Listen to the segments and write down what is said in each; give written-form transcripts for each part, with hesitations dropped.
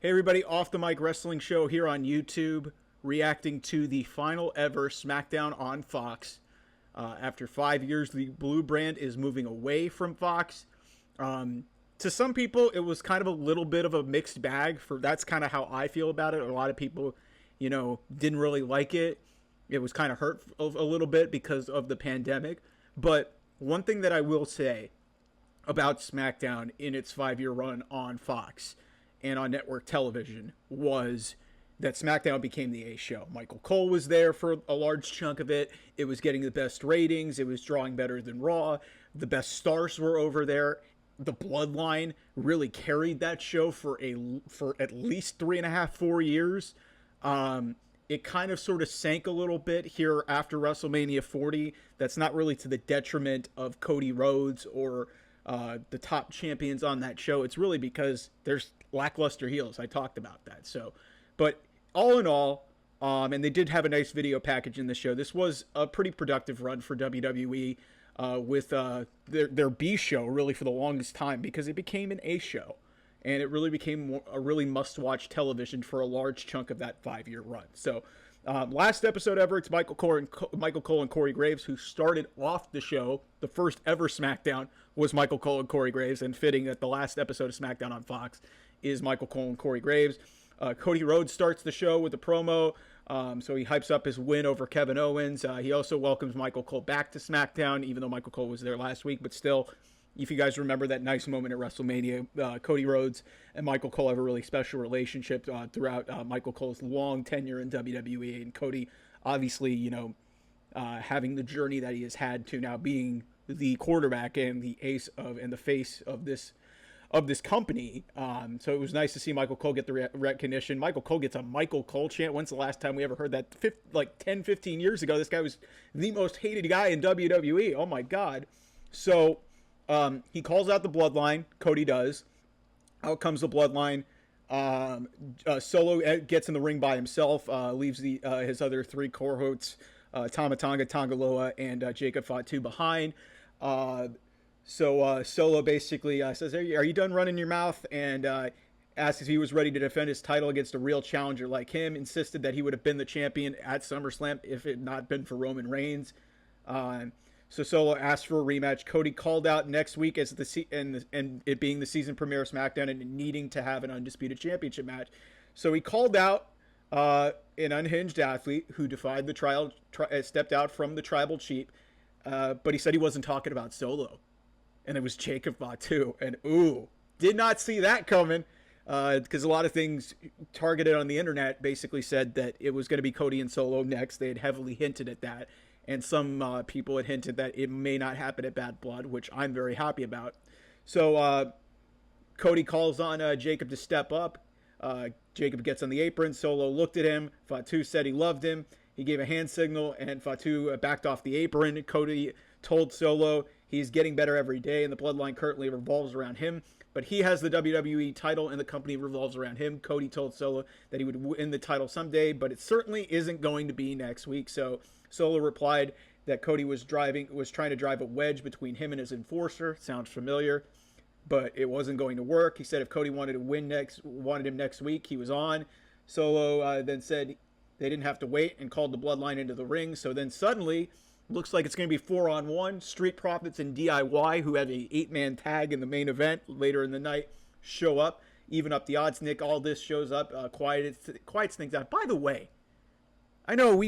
Hey everybody, Off the Mic Wrestling Show here on YouTube, reacting to the final ever SmackDown on Fox. After 5 years, the blue brand is moving away from Fox. To some people, it was kind of a little bit of a mixed bag. That's kind of how I feel about it. A lot of people, didn't really like it. It was kind of hurt a little bit because of the pandemic. But one thing that I will say about SmackDown in its 5-year run on Fox and on network television was that SmackDown became the A show. Michael Cole was there for a large chunk of it. It was getting the best ratings. It was drawing better than Raw. The best stars were over there. The Bloodline really carried that show for at least 3.5, 4 years. It kind of sort of sank a little bit here after WrestleMania 40. That's not really to the detriment of Cody Rhodes or the top champions on that show. It's really because there's lackluster heels. I talked about that. But all in all, and they did have a nice video package in the show. This was a pretty productive run for WWE with their B show really for the longest time, because it became an A show. And it really became a really must-watch television for a large chunk of that 5-year run. So, last episode ever, it's Michael Cole and Corey Graves who started off the show. The first ever SmackDown was Michael Cole and Corey Graves, and fitting that the last episode of SmackDown on Fox is Michael Cole and Corey Graves. Cody Rhodes starts the show with a promo, so he hypes up his win over Kevin Owens. He also welcomes Michael Cole back to SmackDown, even though Michael Cole was there last week, but still, if you guys remember that nice moment at WrestleMania, Cody Rhodes and Michael Cole have a really special relationship throughout Michael Cole's long tenure in WWE, and Cody, obviously, having the journey that he has had to now being the quarterback and the ace of and the face of this company. So it was nice to see Michael Cole get the recognition. Michael Cole gets a Michael Cole chant. When's the last time we ever heard that? 10, 15 years ago, this guy was the most hated guy in WWE. Oh my God. So he calls out the Bloodline. Cody does. Out comes the Bloodline. Solo gets in the ring by himself. Leaves his other three cohorts, Tama Tonga, Tonga Loa, and Jacob Fatu behind. So Solo basically says, are you done running your mouth? And asks if he was ready to defend his title against a real challenger like him. Insisted that he would have been the champion at SummerSlam if it had not been for Roman Reigns. So Solo asked for a rematch. Cody called out next week as and it being the season premiere of SmackDown and needing to have an undisputed championship match. So he called out an unhinged athlete who defied the stepped out from the tribal chief, but he said he wasn't talking about Solo. And it was Jacob Fatu. And did not see that coming, because a lot of things targeted on the internet basically said that it was going to be Cody and Solo next. They had heavily hinted at that. And some people had hinted that it may not happen at Bad Blood, which I'm very happy about. So Cody calls on Jacob to step up. Jacob gets on the apron. Solo looked at him. Fatu said he loved him. He gave a hand signal, and Fatu backed off the apron. Cody told Solo he's getting better every day, and the Bloodline currently revolves around him. But he has the WWE title, and the company revolves around him. Cody told Solo that he would win the title someday, but it certainly isn't going to be next week. So Solo replied that Cody was trying to drive a wedge between him and his enforcer. Sounds familiar, but it wasn't going to work. He said if Cody wanted him next week, he was on. Solo then said they didn't have to wait and called the Bloodline into the ring. So then suddenly, looks like it's going to be 4-on-1. Street Profits and DIY, who have a 8-man tag in the main event later in the night, show up, even up the odds. Nick Aldis shows up, quiets things out. By the way, I know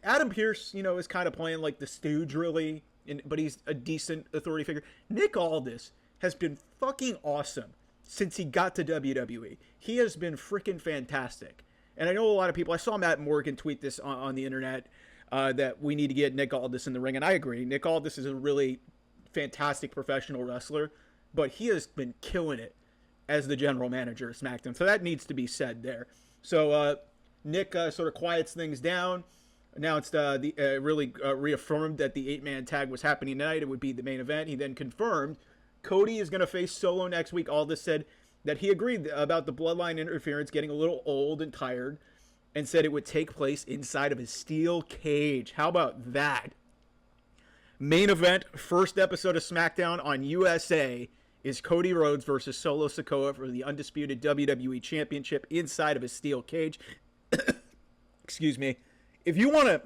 Adam Pearce, is kind of playing like the stooge, really, but he's a decent authority figure. Nick Aldis has been fucking awesome since he got to WWE. He has been freaking fantastic. And I know a lot of people, I saw Matt Morgan tweet this on the internet, that we need to get Nick Aldis in the ring. And I agree. Nick Aldis is a really fantastic professional wrestler, but he has been killing it as the general manager of SmackDown. So that needs to be said there. So Nick sort of quiets things down. Announced reaffirmed that the 8-man tag was happening tonight. It would be the main event. He then confirmed Cody is going to face Solo next week. Aldis said that he agreed about the Bloodline interference getting a little old and tired, and said it would take place inside of a steel cage. How about that? Main event, first episode of SmackDown on USA is Cody Rhodes versus Solo Sikoa for the undisputed WWE Championship inside of a steel cage. Excuse me. If you want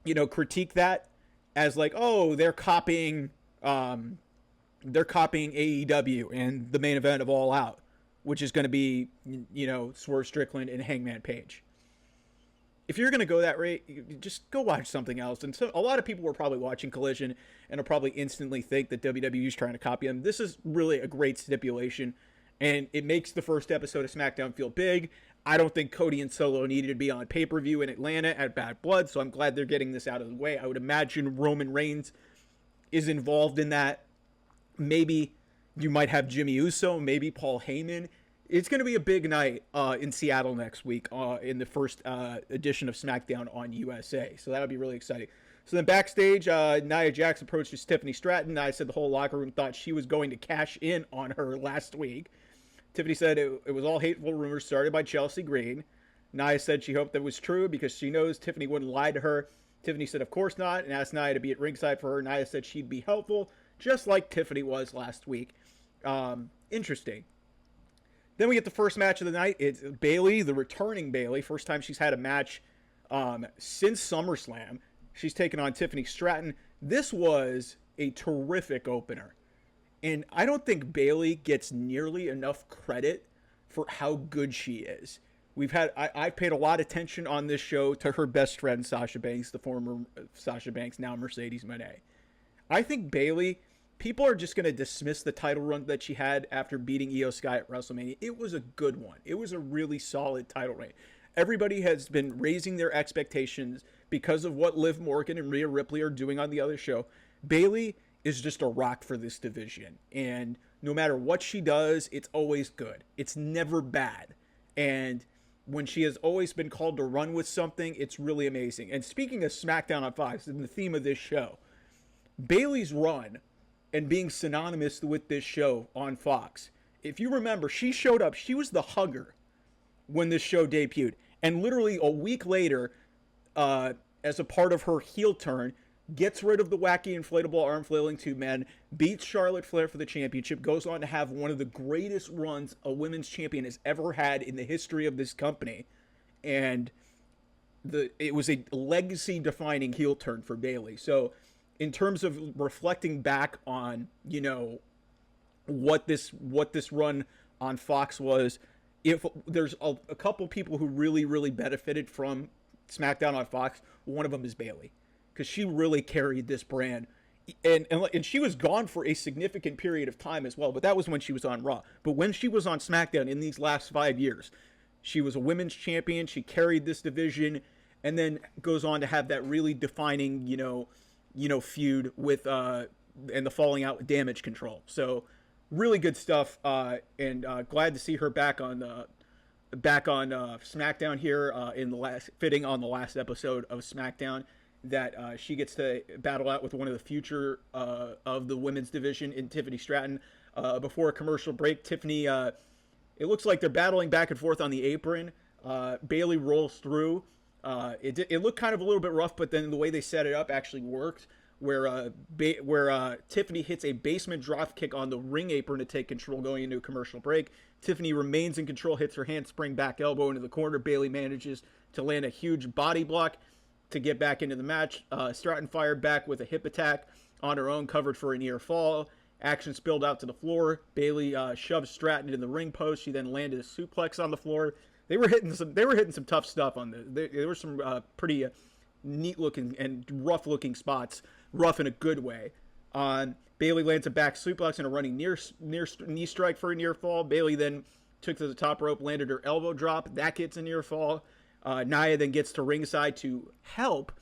to, critique that as like, oh, they're copying AEW and the main event of All Out, which is going to be, Swerve Strickland and Hangman Page. If you're going to go that rate, just go watch something else. And so a lot of people were probably watching Collision and will probably instantly think that WWE is trying to copy them. This is really a great stipulation, and it makes the first episode of SmackDown feel big. I don't think Cody and Solo needed to be on pay-per-view in Atlanta at Bad Blood, so I'm glad they're getting this out of the way. I would imagine Roman Reigns is involved in that. Maybe you might have Jimmy Uso, maybe Paul Heyman. It's going to be a big night in Seattle next week in the first edition of SmackDown on USA. So that'll be really exciting. So then backstage, Nia Jax approaches Tiffany Stratton. Nia said the whole locker room thought she was going to cash in on her last week. Tiffany said it was all hateful rumors started by Chelsea Green. Nia said she hoped that was true because she knows Tiffany wouldn't lie to her. Tiffany said of course not and asked Nia to be at ringside for her. Nia said she'd be helpful, just like Tiffany was last week. Interesting. Then we get the first match of the night. It's Bayley, the returning Bayley. First time she's had a match since SummerSlam. She's taken on Tiffany Stratton. This was a terrific opener. And I don't think Bayley gets nearly enough credit for how good she is. I've paid a lot of attention on this show to her best friend, Sasha Banks, the former Sasha Banks, now Mercedes Moné. I think Bayley, people are just going to dismiss the title run that she had after beating Io Sky at WrestleMania. It was a good one. It was a really solid title reign. Everybody has been raising their expectations because of what Liv Morgan and Rhea Ripley are doing on the other show. Bayley is just a rock for this division. And no matter what she does, it's always good. It's never bad. And when she has always been called to run with something, it's really amazing. And speaking of SmackDown on Fox, and the theme of this show, Bayley's run and being synonymous with this show on Fox. If you remember, she showed up. She was the hugger when this show debuted. And literally a week later, as a part of her heel turn, gets rid of the wacky inflatable arm flailing tube man, beats Charlotte Flair for the championship, goes on to have one of the greatest runs a women's champion has ever had in the history of this company. And it was a legacy-defining heel turn for Bayley. So in terms of reflecting back on, what this run on Fox was, if there's a couple people who really, really benefited from SmackDown on Fox, one of them is Bayley, because she really carried this brand. And she was gone for a significant period of time as well, but that was when she was on Raw. But when she was on SmackDown in these last 5 years, she was a women's champion, she carried this division, and then goes on to have that really defining, feud with and the falling out with Damage Control. So really good stuff, and glad to see her back on SmackDown here in the last episode of SmackDown, that she gets to battle out with one of the future of the women's division in Tiffany Stratton. Before a commercial break, Tiffany, it looks like they're battling back and forth on the apron. Bayley rolls through. It looked kind of a little bit rough, but then the way they set it up actually worked, where Tiffany hits a basement drop kick on the ring apron to take control going into a commercial break. Tiffany remains in control, hits her handspring back elbow into the corner. Bayley manages to land a huge body block to get back into the match. Stratton fired back with a hip attack on her own, covered for a near fall. Action spilled out to the floor. Bayley shoved Stratton into the ring post. She then landed a suplex on the floor. They were hitting some tough stuff on this. There were some pretty neat looking and rough looking spots, rough in a good way. Bayley lands a back suplex and a running near knee strike for a near fall. Bayley then took to the top rope, landed her elbow drop. That gets a near fall. Nia then gets to ringside to help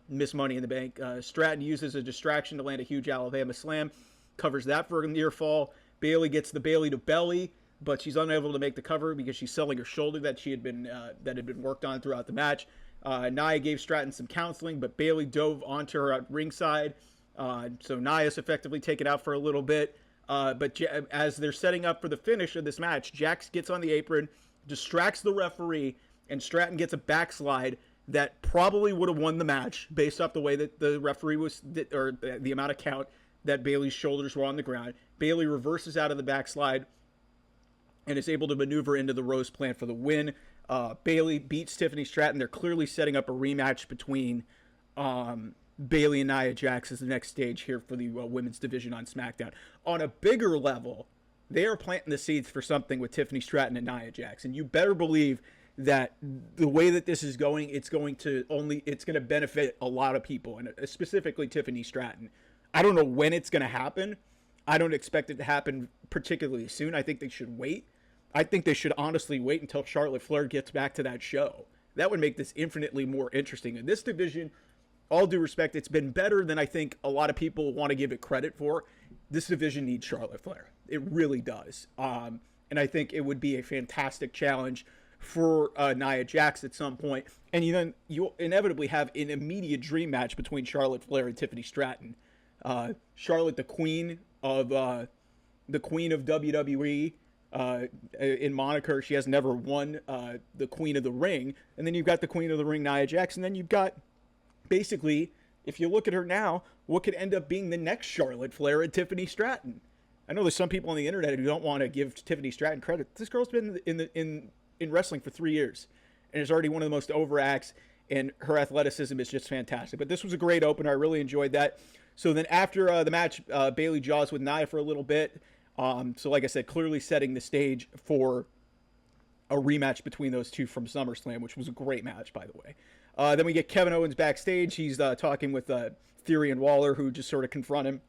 Miss Money in the Bank. Stratton uses a distraction to land a huge Alabama slam, covers that for a near fall. Bayley gets the Bayley to belly, but she's unable to make the cover because she's selling her shoulder that had been worked on throughout the match. Nia gave Stratton some counseling, but Bayley dove onto her at ringside. So Nia's effectively taken out for a little bit. But as they're setting up for the finish of this match, Jax gets on the apron, distracts the referee, and Stratton gets a backslide that probably would have won the match based off the way that the referee or the amount of count that Bayley's shoulders were on the ground. Bayley reverses out of the backslide and is able to maneuver into the Rose Plant for the win. Bayley beats Tiffany Stratton. They're clearly setting up a rematch between Bayley and Nia Jax as the next stage here for the women's division on SmackDown. On a bigger level, they are planting the seeds for something with Tiffany Stratton and Nia Jax. And you better believe that the way that this is going, it's going to benefit a lot of people, and specifically Tiffany Stratton. I don't know when it's going to happen. I don't expect it to happen particularly soon. I think they should wait. I think they should honestly wait until Charlotte Flair gets back to that show. That would make this infinitely more interesting. In this division, all due respect, it's been better than I think a lot of people want to give it credit for. This division needs Charlotte Flair. It really does. And I think it would be a fantastic challenge for Nia Jax at some point. And you'll inevitably have an immediate dream match between Charlotte Flair and Tiffany Stratton. Charlotte, the queen of WWE, in moniker, she has never won the Queen of the Ring. And then you've got the Queen of the Ring, Nia Jax. And then you've got, basically, if you look at her now, what could end up being the next Charlotte Flair and Tiffany Stratton. I know there's some people on the internet who don't want to give Tiffany Stratton credit. This girl's been in wrestling for 3 years and is already one of the most over acts, and her athleticism is just fantastic. But this was a great opener. I really enjoyed that. So then after the match, Bayley jaws with Nia for a little bit. So like I said, clearly setting the stage for a rematch between those two from SummerSlam, which was a great match, by the way. Then we get Kevin Owens backstage. He's talking with Theory and Waller, who just sort of confront him.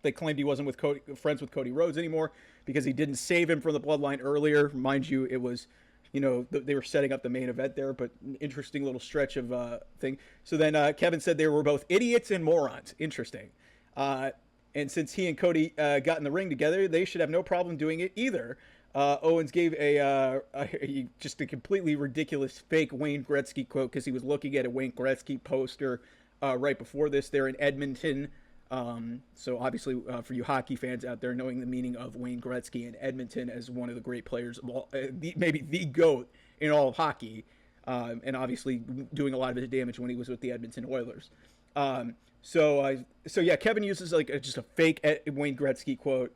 They claimed he wasn't friends with Cody Rhodes anymore because he didn't save him from the bloodline earlier. Mind you, it was, they were setting up the main event there, but an interesting little stretch of thing. So then Kevin said they were both idiots and morons. Interesting. And since he and Cody got in the ring together, they should have no problem doing it either. Owens gave just a completely ridiculous fake Wayne Gretzky quote because he was looking at a Wayne Gretzky poster right before this. They're in Edmonton. So obviously for you hockey fans out there, knowing the meaning of Wayne Gretzky in Edmonton as one of the great players of all, maybe the GOAT in all of hockey, and obviously doing a lot of his damage when he was with the Edmonton Oilers. So yeah, Kevin uses just a fake Wayne Gretzky quote,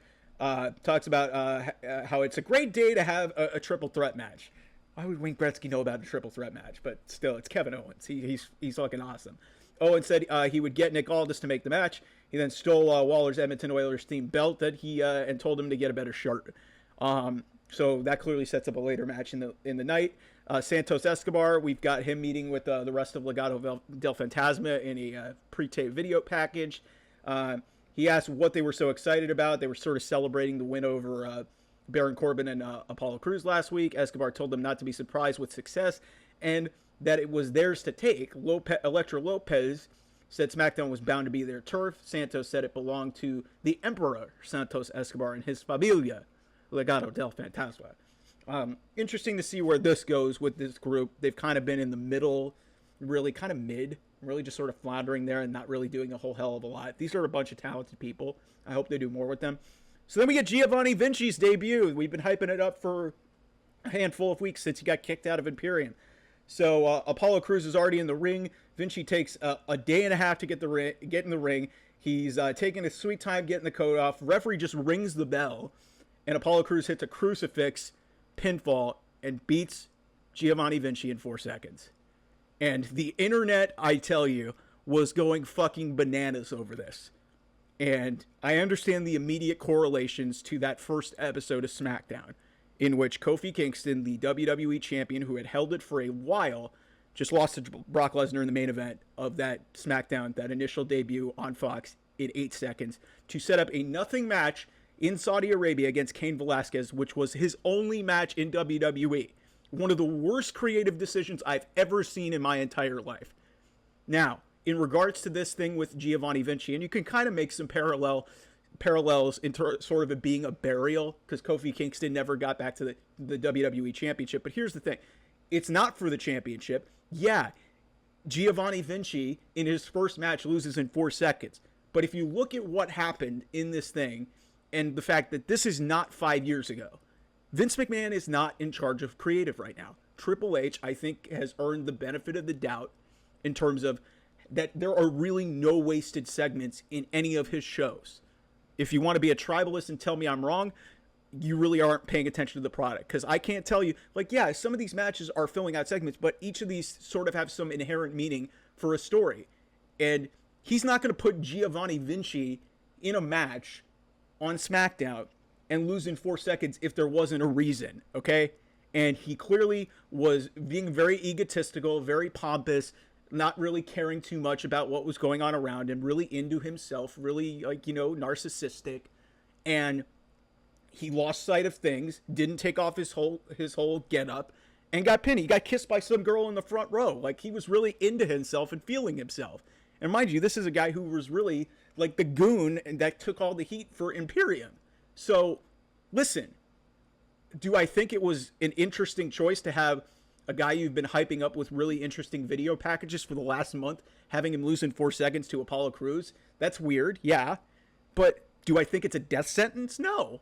talks about how it's a great day to have a triple threat match. Why would Wayne Gretzky know about a triple threat match? But still, it's Kevin Owens. He's fucking awesome. Owens said he would get Nick Aldis to make the match. He then stole Waller's Edmonton Oilers themed belt that and told him to get a better shirt. So that clearly sets up a later match in the night. Santos Escobar, we've got him meeting with the rest of Legado del Fantasma in a pre-taped video package. He asked what they were so excited about. They were sort of celebrating the win over Baron Corbin and Apollo Crews last week. Escobar told them not to be surprised with success and that it was theirs to take. Elektra Lopez said SmackDown was bound to be their turf. Santos said it belonged to the Emperor Santos Escobar and his familia, Legado del Fantasma. Interesting to see where this goes with this group. They've kind of been in the middle, really kind of mid, really just sort of floundering there and not really doing a whole hell of a lot. These are a bunch of talented people. I hope they do more with them. So then we get Giovanni Vinci's debut. We've been hyping it up for a handful of weeks since he got kicked out of Imperium. So Apollo Crews is already in the ring. Vinci takes a day and a half to get in the ring. He's taking a sweet time getting the coat off. Referee just rings the bell, and Apollo Crews hits a crucifix pinfall and beats Giovanni Vinci in 4 seconds. And the internet, I tell you, was going fucking bananas over this. And I understand the immediate correlations to that first episode of SmackDown, in which Kofi Kingston, the WWE champion who had held it for a while, just lost to Brock Lesnar in the main event of that SmackDown, that initial debut on Fox in 8 seconds, to set up a nothing match in Saudi Arabia against Cain Velasquez, which was his only match in WWE. One of the worst creative decisions I've ever seen in my entire life. Now, in regards to this thing with Giovanni Vinci, and you can kind of make some parallels in sort of it being a burial, because Kofi Kingston never got back to the WWE Championship. But here's the thing. It's not for the championship. Yeah, Giovanni Vinci, in his first match, loses in 4 seconds. But if you look at what happened in this thing, and the fact that this is not 5 years ago, Vince McMahon is not in charge of creative right now. Triple H, I think, has earned the benefit of the doubt in terms of that there are really no wasted segments in any of his shows. If you want to be a tribalist and tell me I'm wrong, you really aren't paying attention to the product. Because I can't tell you, like, yeah, some of these matches are filling out segments, but each of these sort of have some inherent meaning for a story. And he's not going to put Giovanni Vinci in a match on SmackDown and lose in 4 seconds if there wasn't a reason, okay? And he clearly was being very egotistical, very pompous, not really caring too much about what was going on around him, really into himself, really, like, narcissistic. And he lost sight of things, didn't take off his whole get-up, and got pinned. He got kissed by some girl in the front row. Like, he was really into himself and feeling himself. And mind you, this is a guy who was really like the goon that took all the heat for Imperium. So, listen, do I think it was an interesting choice to have a guy you've been hyping up with really interesting video packages for the last month, having him lose in 4 seconds to Apollo Crews? That's weird, yeah. But do I think it's a death sentence? No.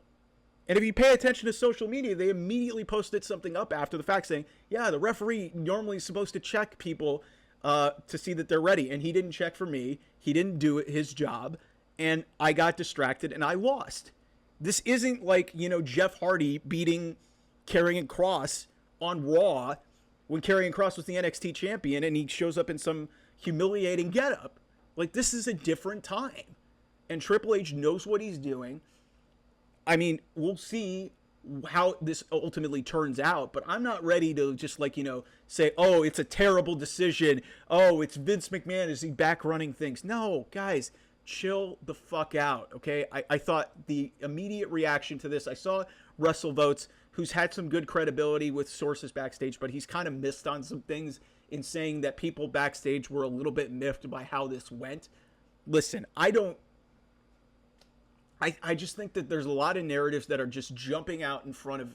And if you pay attention to social media, they immediately posted something up after the fact saying, yeah, the referee normally is supposed to check people to see that they're ready. And he didn't check for me. He didn't do his job. And I got distracted and I lost. This isn't like, Jeff Hardy beating Karrion Kross on Raw when Karrion Kross was the NXT champion and he shows up in some humiliating getup. Like, this is a different time. And Triple H knows what he's doing. I mean, we'll see how this ultimately turns out, but I'm not ready to just say, oh, it's a terrible decision. Oh, it's Vince McMahon. Is he back running things? No, guys, chill the fuck out, okay? I thought the immediate reaction to this, I saw Russell Votes, who's had some good credibility with sources backstage, but he's kind of missed on some things in saying that people backstage were a little bit miffed by how this went. Listen, I just think that there's a lot of narratives that are just jumping out in front of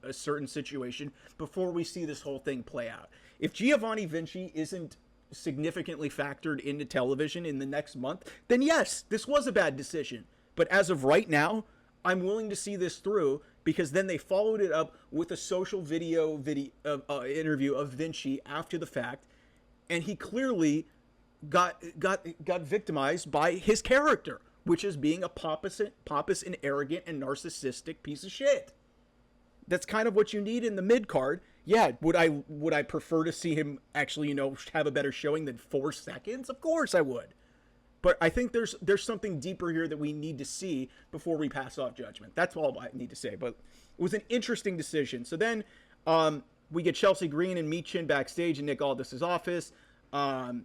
a certain situation before we see this whole thing play out. If Giovanni Vinci isn't significantly factored into television in the next month, then yes, this was a bad decision. But as of right now, I'm willing to see this through because then they followed it up with a social video interview of Vinci after the fact, and he clearly got victimized by his character, which is being a pompous and arrogant and narcissistic piece of shit. That's kind of what you need in the mid card. Yeah, would I prefer to see him actually, have a better showing than 4 seconds? Of course I would. But I think there's something deeper here that we need to see before we pass off judgment. That's all I need to say. But it was an interesting decision. So then we get Chelsea Green and Michin backstage in Nick Aldis' office. One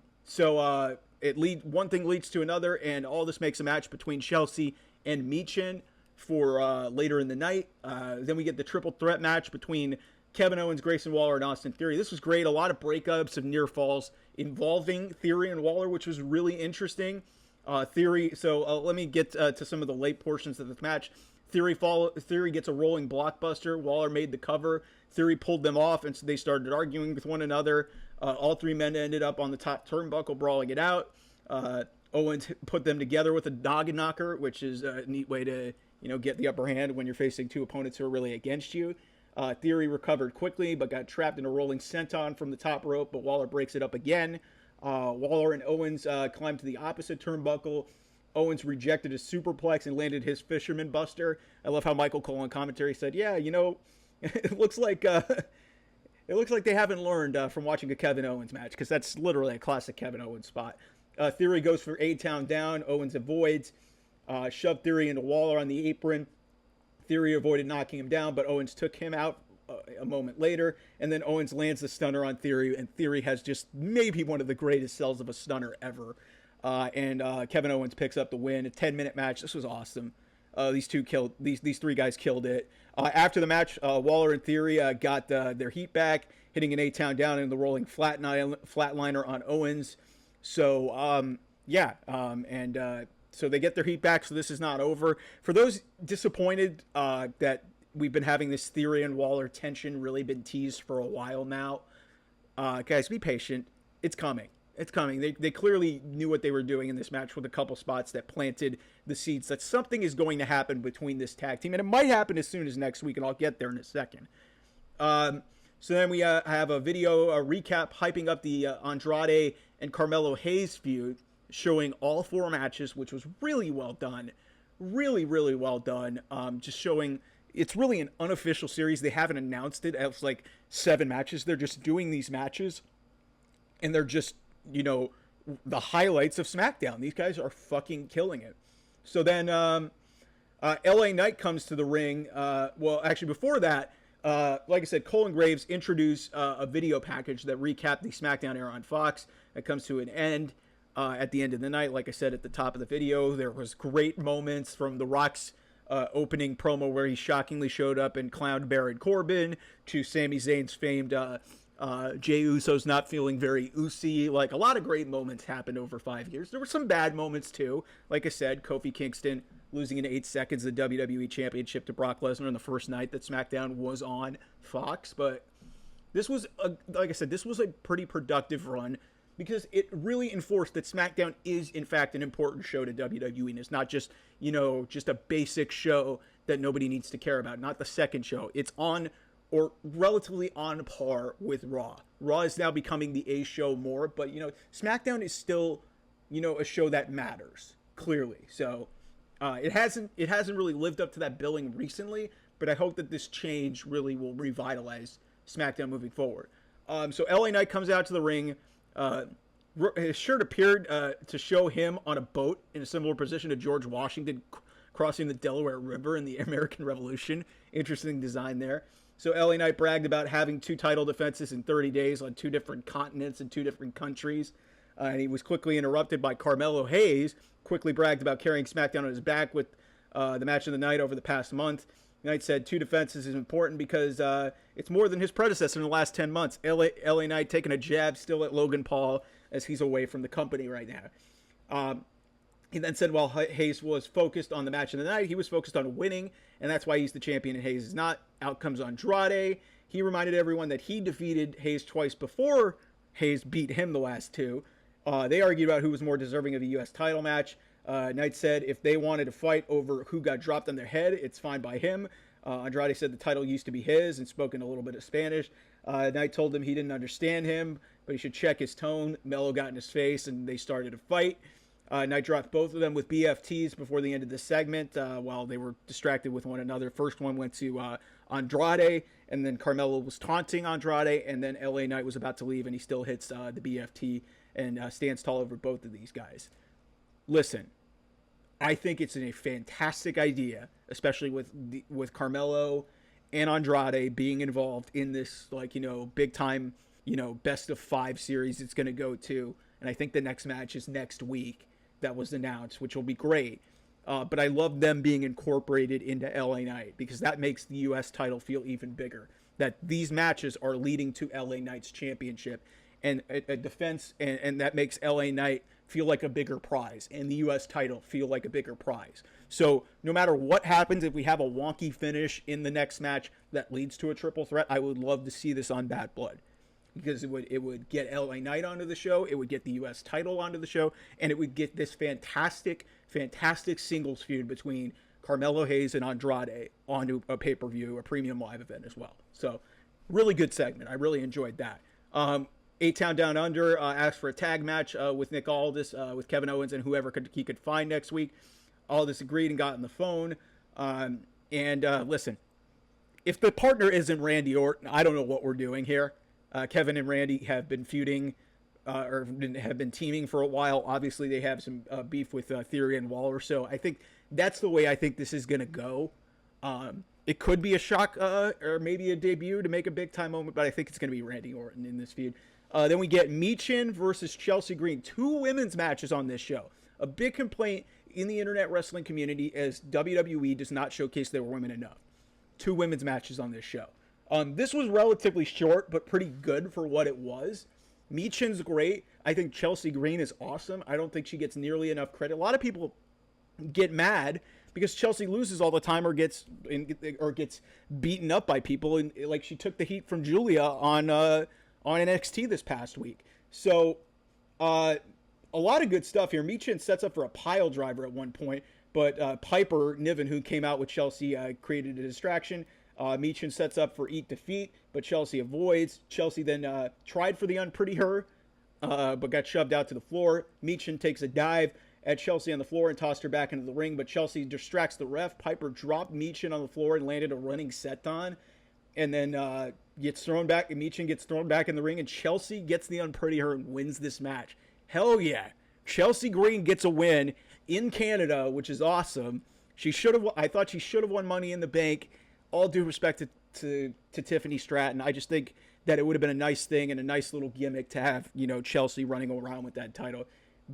thing leads to another, and all this makes a match between Chelsea and Michin for later in the night. Then we get the triple threat match between Kevin Owens, Grayson Waller, and Austin Theory. This was great. A lot of breakups and near falls involving Theory and Waller, which was really interesting. Let me get to some of the late portions of this match. Theory gets a rolling blockbuster. Waller made the cover. Theory pulled them off, and so they started arguing with one another. All three men ended up on the top turnbuckle, brawling it out. Owens put them together with a noggin knocker, which is a neat way to get the upper hand when you're facing two opponents who are really against you. Theory recovered quickly, but got trapped in a rolling senton from the top rope, but Waller breaks it up again. Waller and Owens climbed to the opposite turnbuckle. Owens rejected a superplex and landed his fisherman buster. I love how Michael Cole on commentary said, yeah, it looks like they haven't learned from watching a Kevin Owens match, because that's literally a classic Kevin Owens spot. Theory goes for A-Town down. Owens avoids. Shoved Theory into Waller on the apron. Theory avoided knocking him down, but Owens took him out a moment later. And then Owens lands the stunner on Theory, and Theory has just maybe one of the greatest sells of a stunner ever. And Kevin Owens picks up the win. A 10-minute match. This was awesome. These three guys killed it. After the match, Waller and Theory got their heat back, hitting an A-Town down in the rolling flatliner on Owens. So, so they get their heat back, so this is not over. For those disappointed that we've been having this Theory and Waller tension really been teased for a while now, guys, be patient. It's coming. It's coming. They clearly knew what they were doing in this match with a couple spots that planted the seeds that something is going to happen between this tag team. And it might happen as soon as next week, and I'll get there in a second. So then we have a video a recap hyping up the Andrade and Carmelo Hayes feud, showing all 4 matches, which was really well done. Really, really well done. Just showing it's really an unofficial series. They haven't announced it as like 7 matches. They're just doing these matches, and they're just, the highlights of SmackDown. These guys are fucking killing it. So then LA Knight comes to the ring. Well, actually, before that, like I said, Cole and Graves introduce a video package that recapped the SmackDown era on Fox. That comes to an end at the end of the night. Like I said at the top of the video, there was great moments from The Rock's opening promo where he shockingly showed up and clowned Baron Corbin, to Sami Zayn's famed Jey Uso's not feeling very Usy. Like, a lot of great moments happened over 5 years. There were some bad moments too. Like I said, Kofi Kingston losing in 8 seconds the WWE Championship to Brock Lesnar on the first night that SmackDown was on Fox. But this was, like I said, this was a pretty productive run, because it really enforced that SmackDown is, in fact, an important show to WWE. And it's not just, just a basic show that nobody needs to care about. Not the second show. It's on, or relatively on par with Raw. Raw is now becoming the A show more, but, SmackDown is still, a show that matters, clearly. So it hasn't really lived up to that billing recently, but I hope that this change really will revitalize SmackDown moving forward. So LA Knight comes out to the ring. His shirt appeared to show him on a boat in a similar position to George Washington crossing the Delaware River in the American Revolution. Interesting design there. So LA Knight bragged about having 2 title defenses in 30 days on 2 different continents and 2 different countries. And he was quickly interrupted by Carmelo Hayes, quickly bragged about carrying SmackDown on his back with the match of the night over the past month. Knight said 2 defenses is important because it's more than his predecessor in the last 10 months. LA Knight taking a jab still at Logan Paul as he's away from the company right now. He then said while Hayes was focused on the match of the night, he was focused on winning, and that's why he's the champion and Hayes is not. Out comes Andrade. He reminded everyone that he defeated Hayes twice before Hayes beat him the last 2. They argued about who was more deserving of a U.S. title match. Knight said if they wanted to fight over who got dropped on their head, it's fine by him. Andrade said the title used to be his and spoke in a little bit of Spanish. Knight told him he didn't understand him, but he should check his tone. Mello got in his face, and they started a fight. Knight dropped both of them with BFTs before the end of the segment while they were distracted with one another. First one went to Andrade, and then Carmelo was taunting Andrade, and then LA Knight was about to leave, and he still hits the BFT and stands tall over both of these guys. Listen, I think it's a fantastic idea, especially with Carmelo and Andrade being involved in this, big time, best of 5 series it's going to go to. And I think the next match is next week that was announced, which will be great. But I love them being incorporated into LA Knight because that makes the U.S. title feel even bigger. That these matches are leading to LA Knight's championship and a defense, and that makes LA Knight feel like a bigger prize and the U.S. title feel like a bigger prize. So no matter what happens, if we have a wonky finish in the next match that leads to a triple threat, I would love to see this on Bad Blood because it would get LA Knight onto the show, it would get the U.S. title onto the show, and it would get this fantastic singles feud between Carmelo Hayes and Andrade onto a pay-per-view, a premium live event as well. So really good segment. I really enjoyed that. A-Town Down Under asked for a tag match with Nick Aldis, with Kevin Owens and whoever he could find next week. Aldis agreed and got on the phone. Listen, if the partner isn't Randy Orton, I don't know what we're doing here. Kevin and Randy have been feuding or have been teaming for a while. Obviously, they have some beef with Theory and Waller. So I think that's the way I think this is going to go. It could be a shock or maybe a debut to make a big-time moment, but I think it's going to be Randy Orton in this feud. Then we get Michin versus Chelsea Green. 2 women's matches on this show. A big complaint in the internet wrestling community is WWE does not showcase their women enough. 2 women's matches on this show. This was relatively short, but pretty good for what it was. Michin's great. I think Chelsea Green is awesome. I don't think she gets nearly enough credit. A lot of people get mad because Chelsea loses all the time or gets beaten up by people. And like she took the heat from Julia on NXT this past week. So a lot of good stuff here. Michin sets up for a pile driver at one point, but Piper Niven, who came out with Chelsea, created a distraction. Michin sets up for Eat Defeat, but Chelsea avoids. Chelsea then tried for the Unpretty Her, but got shoved out to the floor. Michin takes a dive at Chelsea on the floor and tossed her back into the ring, but Chelsea distracts the ref. Piper dropped Michin on the floor and landed a running senton, and then gets thrown back. And Michin gets thrown back in the ring, and Chelsea gets the Unpretty Her and wins this match. Hell yeah. Chelsea Green gets a win in Canada, which is awesome. I thought she should have won Money in the Bank. All due respect to Tiffany Stratton. I just think that it would have been a nice thing and a nice little gimmick to have, Chelsea running around with that title.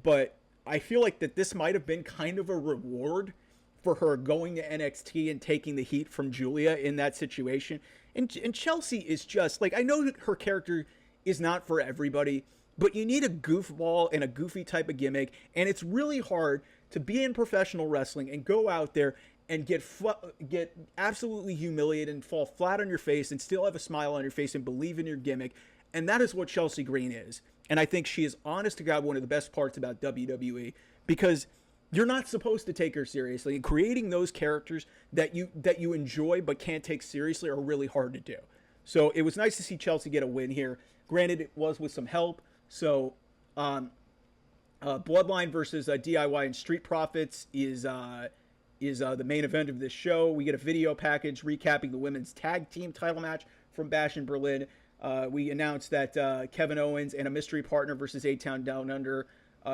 But I feel like that this might have been kind of a reward for her going to NXT and taking the heat from Julia in that situation. And Chelsea is just, like, I know that her character is not for everybody, but you need a goofball and a goofy type of gimmick, and it's really hard to be in professional wrestling and go out there and get absolutely humiliated and fall flat on your face and still have a smile on your face and believe in your gimmick. And that is what Chelsea Green is. And I think she is, honest to God, one of the best parts about WWE, because you're not supposed to take her seriously. And creating those characters that you enjoy but can't take seriously are really hard to do. So it was nice to see Chelsea get a win here. Granted, it was with some help. So Bloodline versus DIY and Street Profits is the main event of this show. We get a video package recapping the women's tag team title match from Bash in Berlin. We announced that Kevin Owens and a mystery partner versus A-Town Down Under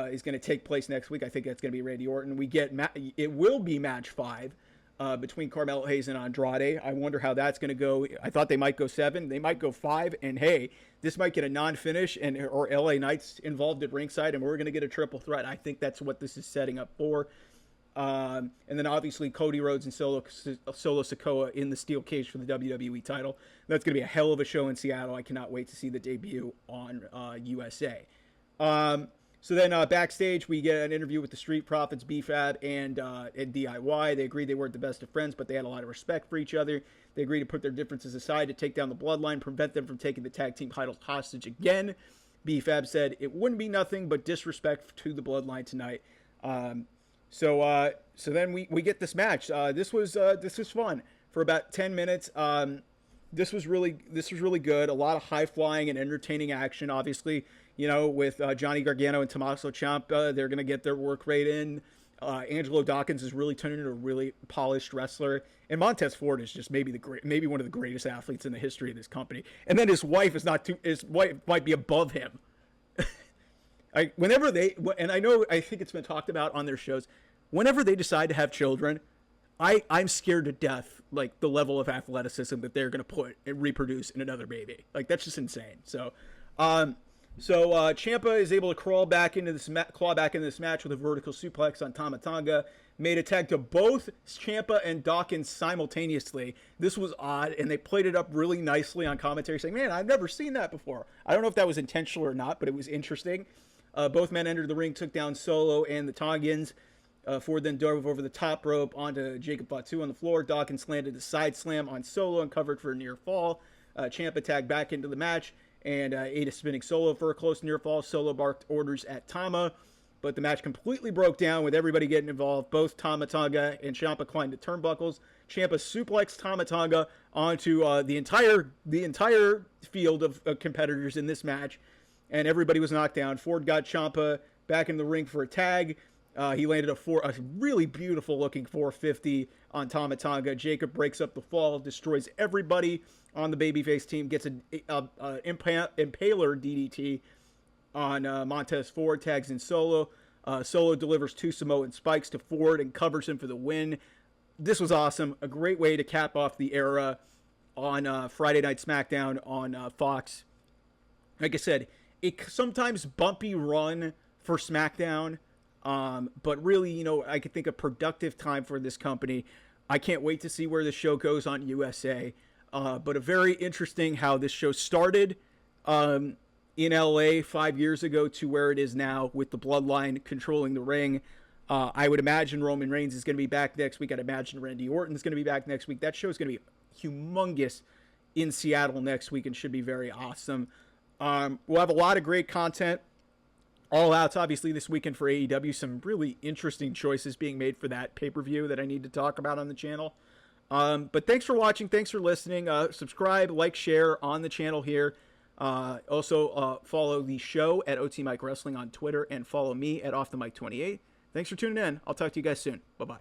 is going to take place next week. I think that's going to be Randy Orton. It will be match 5 between Carmelo Hayes and Andrade. I wonder how that's going to go. I thought they might go 7. They might go 5. And hey, this might get a non-finish or LA Knights involved at ringside, and we're going to get a triple threat. I think that's what this is setting up for. And then obviously Cody Rhodes and Solo Sikoa in the steel cage for the WWE title. That's going to be a hell of a show in Seattle. I cannot wait to see the debut on USA. So then backstage, we get an interview with the Street Profits, BFAB, and DIY. They agreed they weren't the best of friends, but they had a lot of respect for each other. They agreed to put their differences aside to take down the Bloodline, prevent them from taking the tag team titles hostage again. BFAB said it wouldn't be nothing but disrespect to the Bloodline tonight. So then we get this match. This was fun for about 10 minutes. This was really good. A lot of high flying and entertaining action. Obviously, with Johnny Gargano and Tommaso Ciampa, they're gonna get their work rate in. Angelo Dawkins is really turning into a really polished wrestler, and Montez Ford is just maybe one of the greatest athletes in the history of this company. And then his wife might be above him. I think it's been talked about on their shows. Whenever they decide to have children, I'm scared to death, like the level of athleticism that they're going to put and reproduce in another baby. Like, that's just insane. So Ciampa is able to claw back into this match with a vertical suplex on Tama Tonga. Made a tag to both Ciampa and Dawkins simultaneously. This was odd, and they played it up really nicely on commentary, saying, "Man, I've never seen that before." I don't know if that was intentional or not, but it was interesting. Both men entered the ring, took down Solo and the Tongans. Ford then dove over the top rope onto Jacob Fatu on the floor. Dawkins landed a side slam on Solo and covered for a near fall. Ciampa tagged back into the match and ate a spinning Solo for a close near fall. Solo barked orders at Tama, but the match completely broke down with everybody getting involved. Both Tama Tonga and Ciampa climbed the turnbuckles. Ciampa suplexed Tama Tonga onto the entire field of competitors in this match, and everybody was knocked down. Ford got Ciampa back in the ring for a tag. He landed a really beautiful looking 450 on Tama Tonga. Jacob breaks up the fall, destroys everybody on the babyface team, gets an impaler DDT on Montez Ford, tags in Solo. Solo delivers 2 Samoan spikes to Ford and covers him for the win. This was awesome. A great way to cap off the era on Friday Night SmackDown on Fox. Like I said, it sometimes bumpy run for SmackDown. But really, I could think a productive time for this company. I can't wait to see where the show goes on USA. But a very interesting how this show started in LA 5 years ago to where it is now with the Bloodline controlling the ring. I would imagine Roman Reigns is going to be back next week. I'd imagine Randy Orton is going to be back next week. That show is going to be humongous in Seattle next week and should be very awesome. We'll have a lot of great content. All Out's obviously this weekend for AEW. Some really interesting choices being made for that pay-per-view that I need to talk about on the channel. But thanks for watching. Thanks for listening. Subscribe, like, share on the channel here. Also, follow the show at OT Mike Wrestling on Twitter and follow me at Off the Mic 28. Thanks for tuning in. I'll talk to you guys soon. Bye-bye.